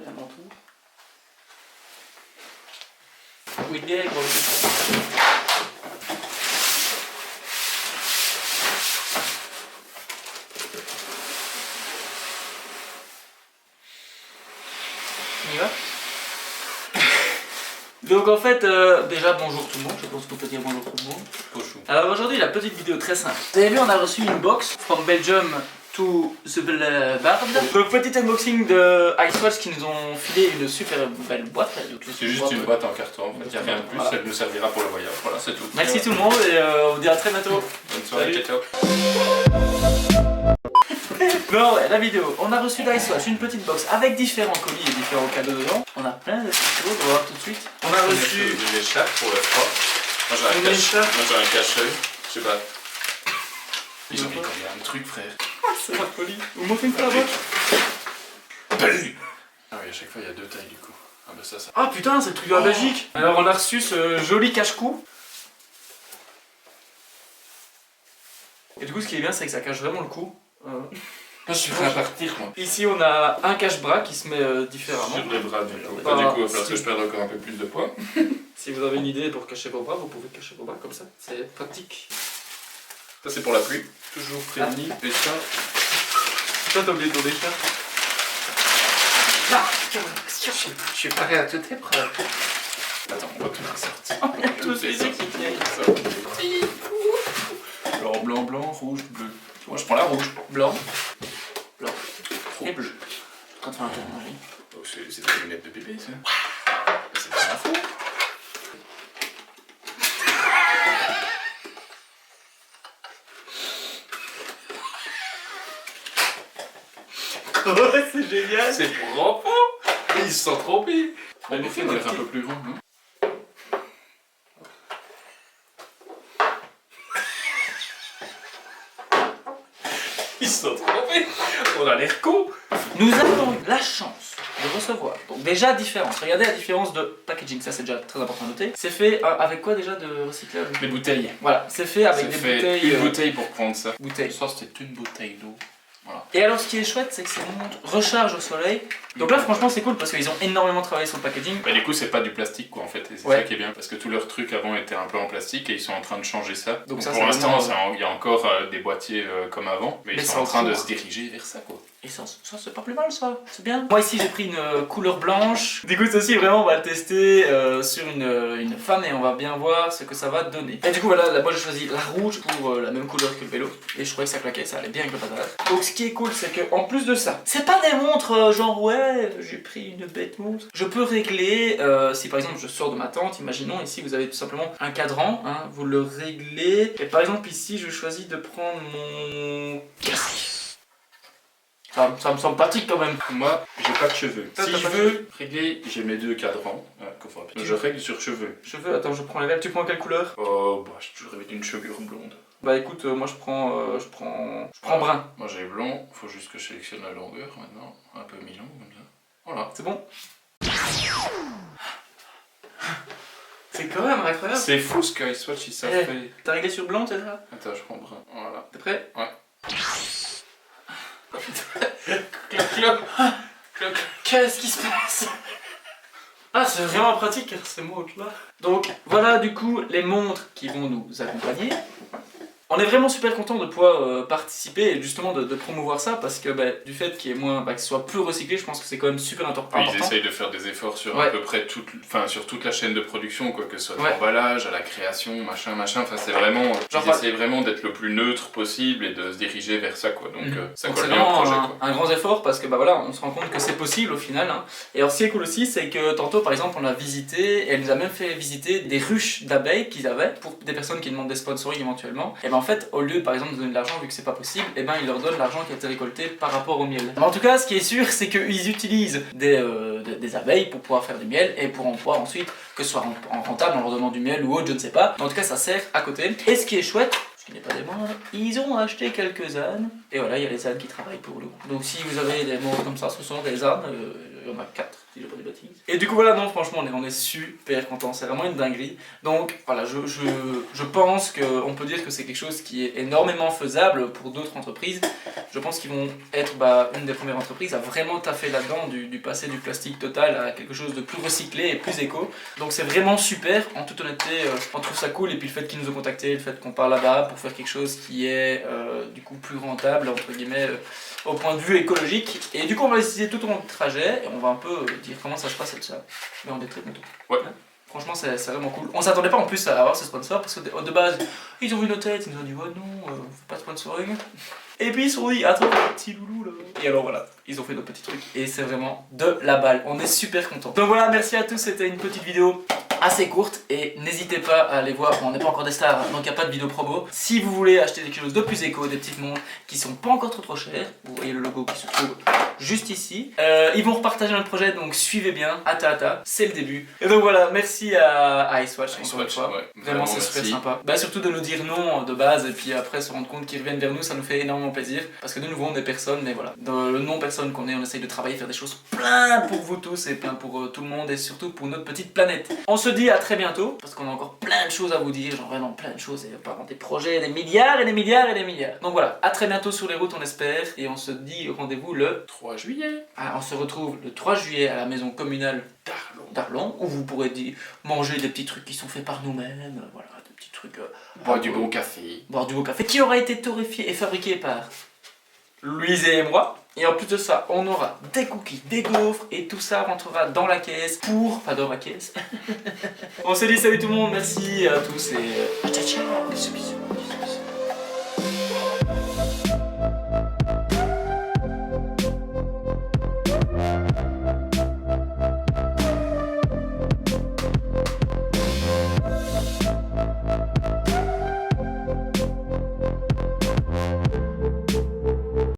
Allez, à mon tour. Oui, bien, gros. On y va? Donc en fait, déjà bonjour tout le monde, je pense qu'on peut dire bonjour tout le monde. Bonjour. Alors aujourd'hui la petite vidéo très simple. Vous avez vu, on a reçu une box from Belgium to the Bard. Donc petit unboxing de Icewatch qui nous ont filé une super belle boîte. C'est juste une boîte en carton, en fait. Il n'y a rien de plus, voilà. Elle nous servira pour le voyage. Voilà, c'est tout. Merci tout le monde et on vous dit à très bientôt. Bonne soirée, Salut. ciao. Bon ouais, la vidéo, on a reçu d'Icewatch une petite box avec différents colis et différents cadeaux dedans. On a plein de petites choses, on va voir tout de suite. On a reçu Une écharpe pour le froid. Moi j'ai un cache-œil. Je sais pas. Ils ont mis combien de trucs, frère? c'est la folie. Vous montrez une fois la boîte? Ah oui, à chaque fois il y a deux tailles du coup. Ah bah ça. Ah putain, c'est le truc de la Belgique. Alors on a reçu ce joli cache-cou. Et du coup ce qui est bien c'est que ça cache vraiment le cou. Je suis prêt à partir moi. Ici on a un cache-bras qui se met différemment. Sur les bras du coup. Du coup Bah, il va falloir que je perde encore un peu plus de poids. Si vous avez une idée pour cacher vos bras, vous pouvez cacher vos bras comme ça. C'est pratique. Ça c'est pour la pluie. Toujours prévenu. Et ça. Toi t'as oublié ton écharpe. Ah, je suis prêt à toute épreuve. Attends, on va tout ressortir. Tous les yeux qui viennent. Blanc, blanc, blanc, rouge, bleu. Moi je prends la rouge. Blanc. Blanc. Trop Et bleu. Quand on a terminé. Oh, c'est des lunettes de bébé ça. C'est pas fou. Ouais, c'est génial. C'est pour enfants. Ils se sont trompés. On Les nous fait filles ont notre l'air un petit- peu plus grands, non? Ils se sont trompés. On a l'air con. Nous avons eu la chance de recevoir, donc déjà différence, regardez la différence de packaging, ça c'est déjà très important à noter. C'est fait avec quoi déjà de recyclage? Les bouteilles. Voilà, c'est fait avec C'est des fait bouteilles. une bouteille pour prendre ça. Bouteilles. Ça c'était une bouteille d'eau. Voilà. Et alors ce qui est chouette c'est que ces montres rechargent au soleil. Donc là franchement c'est cool parce qu'ils ont énormément travaillé sur le packaging. Bah du coup c'est pas du plastique quoi en fait, et c'est Ouais. ça qui est bien parce que tous leurs trucs avant étaient un peu en plastique et ils sont en train de changer ça. Donc ça, pour c'est l'instant vraiment, il y a encore des boîtiers comme avant, mais ils c'est sont en train de cours. se diriger vers ça quoi. Et ça c'est pas plus mal ça, c'est bien. Moi ici j'ai pris une couleur blanche. Du coup ceci vraiment on va le tester sur une femme et on va bien voir ce que ça va donner. Et du coup voilà, moi j'ai choisi la rouge pour la même couleur que le vélo. Et je trouvais que ça claquait, ça allait bien avec le patate. Donc ce qui est cool c'est que en plus de ça, c'est pas des montres genre ouais j'ai pris une bête montre. Je peux régler, si par exemple je sors de ma tente, imaginons ici vous avez tout simplement un cadran, hein, vous le réglez. Et par exemple ici je choisis de prendre mon casque. Ça me semble pratique quand même. Moi j'ai pas de cheveux. Toi, Si t'as je pas de veux régler, j'ai mes deux cadrans. Donc je règle sur cheveux. Cheveux, attends, je prends les verres. Tu prends quelle couleur? Oh bah j'ai toujours rêvé d'une chevelure blonde. Bah écoute, moi je prends brun. Moi j'ai blond, faut juste que je sélectionne la longueur maintenant. Un peu mi-long comme ça. Voilà. C'est bon? C'est quand même incroyable. C'est fou ce qu'Icewatch ils savent Eh. faire. T'as réglé sur blanc, t'es là? Attends, je prends brun. Voilà. T'es prêt? Ouais. Cloc, cloc. Cloc. Qu'est-ce qui se passe? Ah, c'est vraiment pratique ces montres là. Donc voilà du coup les montres qui vont nous accompagner. On est vraiment super content de pouvoir participer et justement de promouvoir ça parce que du fait qu'il y ait moins, que ce soit plus recyclé, je pense que c'est quand même super important. Ils essayent de faire des efforts sur à peu près sur toute la chaîne de production, quoi que ce soit de l'emballage, à la création, machin, enfin c'est vraiment, ils essayent vraiment d'être le plus neutre possible et de se diriger vers ça quoi, donc ça donc colle c'est bien au vraiment projet quoi. un grand effort parce que voilà, on se rend compte que c'est possible au final. Hein. Et alors ce qui est cool aussi, c'est que tantôt par exemple on a visité, et elle nous a même fait visiter des ruches d'abeilles qu'ils avaient pour des personnes qui demandent des sponsoring éventuellement. Et en fait, au lieu par exemple de donner de l'argent vu que c'est pas possible, et ils leur donnent l'argent qui a été récolté par rapport au miel. Mais en tout cas, ce qui est sûr, c'est qu'ils utilisent des abeilles pour pouvoir faire du miel et pour en pouvoir ensuite, que ce soit rentable, en leur donnant du miel ou autre, je ne sais pas. Mais en tout cas, ça sert à côté. Et ce qui est chouette, ce qui n'est pas des moindres, ils ont acheté quelques ânes. Et voilà, il y a les ânes qui travaillent pour nous. Donc si vous avez des mots comme ça, ce sont des ânes, il y en a 4. si j'ai pas des bêtises. Et du coup voilà, non franchement on est super contents, c'est vraiment une dinguerie. Donc voilà, je pense qu'on peut dire que c'est quelque chose qui est énormément faisable pour d'autres entreprises. Je pense qu'ils vont être une des premières entreprises à vraiment taffer là-dedans, du passer du plastique total à quelque chose de plus recyclé et plus éco. Donc c'est vraiment super, en toute honnêteté, on trouve ça cool. Et puis le fait qu'ils nous ont contactés, le fait qu'on part là-bas pour faire quelque chose qui est du coup plus rentable, entre guillemets, au point de vue écologique. Et du coup on va essayer tout au long du trajet et on va un peu dire comment ça se passe et tout ça. Mais on est très contents. Ouais. Franchement c'est vraiment cool. On s'attendait pas en plus à avoir ce sponsor parce que de base ils ont vu nos têtes, ils nous ont dit ouais non, on fait pas de sponsoring. Et puis ils se sont dit attends petit loulou là. Et alors voilà, ils ont fait notre petit truc et c'est vraiment de la balle. On est super contents. Donc voilà, merci à tous, c'était une petite vidéo assez courte et n'hésitez pas à aller voir, on n'est pas encore des stars donc il n'y a pas de vidéo promo. Si vous voulez acheter quelque chose de plus éco, des petites montres qui sont pas encore trop chères, vous voyez le logo qui se trouve juste ici. Ils vont repartager notre projet donc suivez bien, hata, c'est le début. Et donc voilà, merci à Icewatch encore une fois, ouais, vraiment c'est super sympa. Surtout de nous dire non de base et puis après se rendre compte qu'ils reviennent vers nous, ça nous fait énormément plaisir. Parce que de nouveau on est personne, mais voilà, dans le non personne qu'on est, on essaye de travailler, faire des choses plein pour vous tous et plein pour tout le monde et surtout pour notre petite planète. On se dit à très bientôt parce qu'on a encore plein de choses à vous dire, genre vraiment plein de choses et par contre des projets, des milliards et des milliards et des milliards. Donc voilà, à très bientôt sur les routes on espère et on se dit rendez-vous le 3 juillet. On se retrouve le 3 juillet à la maison communale d'Arlon où vous pourrez manger des petits trucs qui sont faits par nous-mêmes, voilà, des petits trucs... boire du bon café. Boire du bon café qui aura été torréfié et fabriqué par Louise et moi. Et en plus de ça, on aura des cookies, des gaufres et tout ça rentrera dans la caisse enfin dans ma caisse. On se dit salut tout le monde, merci à tous et ciao ciao, bisous bisous.